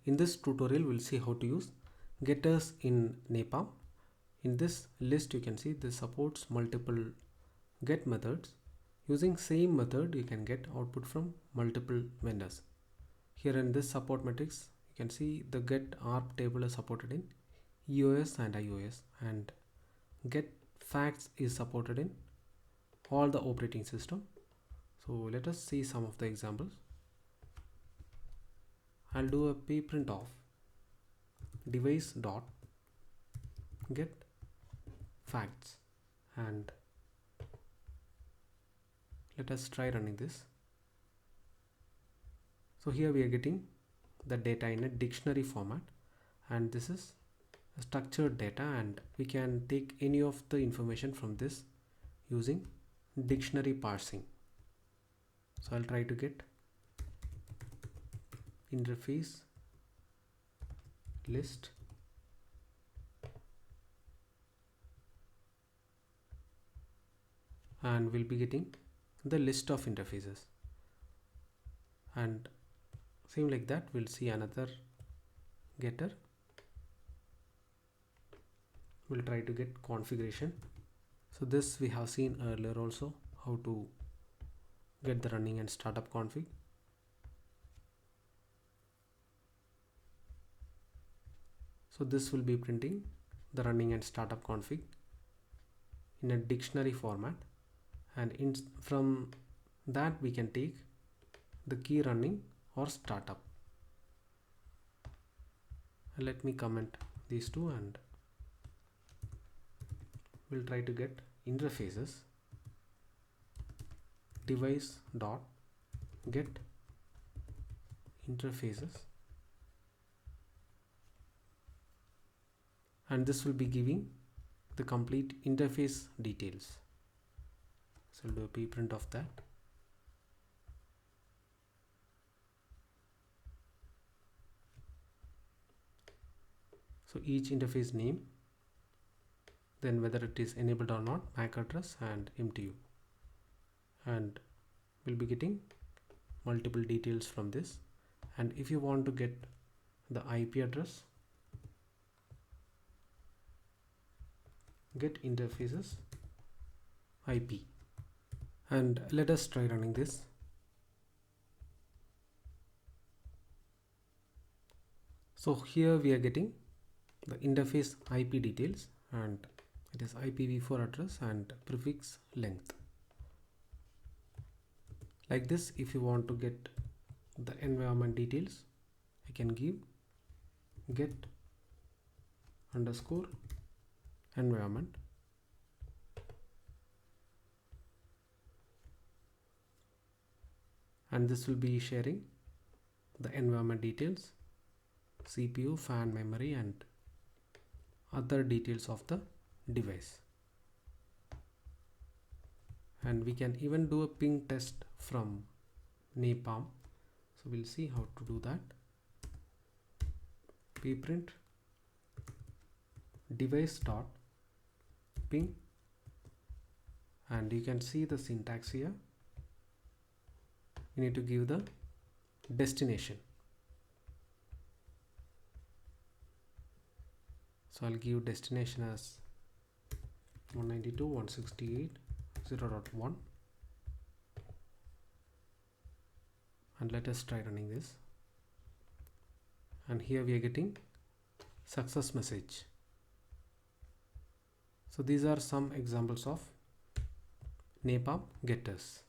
In this tutorial we'll see how to use getters in NAPALM. In this list you can see this supports multiple get methods. Using same method you can get output from multiple vendors. Here in this support matrix you can see the get ARP table is supported in EOS and iOS, and get facts is supported in all the operating system. So let us see some of the examples. I'll do a pprint of device dot get facts, and let us try running this. So here we are getting the data in a dictionary format, and this is a structured data, and we can take any of the information from this using dictionary parsing. So I'll try to get interface list and we'll be getting the list of interfaces, and same like that we'll see another getter. We'll try to get configuration. So this we have seen earlier also, how to get the running and startup config. So this will be printing the running and startup config in a dictionary format, and from that we can take the key running or startup. And let me comment these two, and we'll try to get interfaces device dot get interfaces, and this will be giving the complete interface details. So we'll do a pprint of that. So each interface name, then whether it is enabled or not, MAC address and MTU, and we'll be getting multiple details from this. And if you want to get the IP address, get interfaces IP, and let us try running this. So here we are getting the interface IP details, and it is IPv4 address and prefix length. Like this, if you want to get the environment details, I can give get underscore environment, and this will be sharing the environment details, CPU, fan, memory, and other details of the device. And we can even do a ping test from NAPALM. So we'll see how to do that. Pprint device dot ping, and you can see the syntax here. We need to give the destination. So I'll give destination as 192.168.0.1, and let us try running this. And here we are getting success message. So these are some examples of NAPALM getters.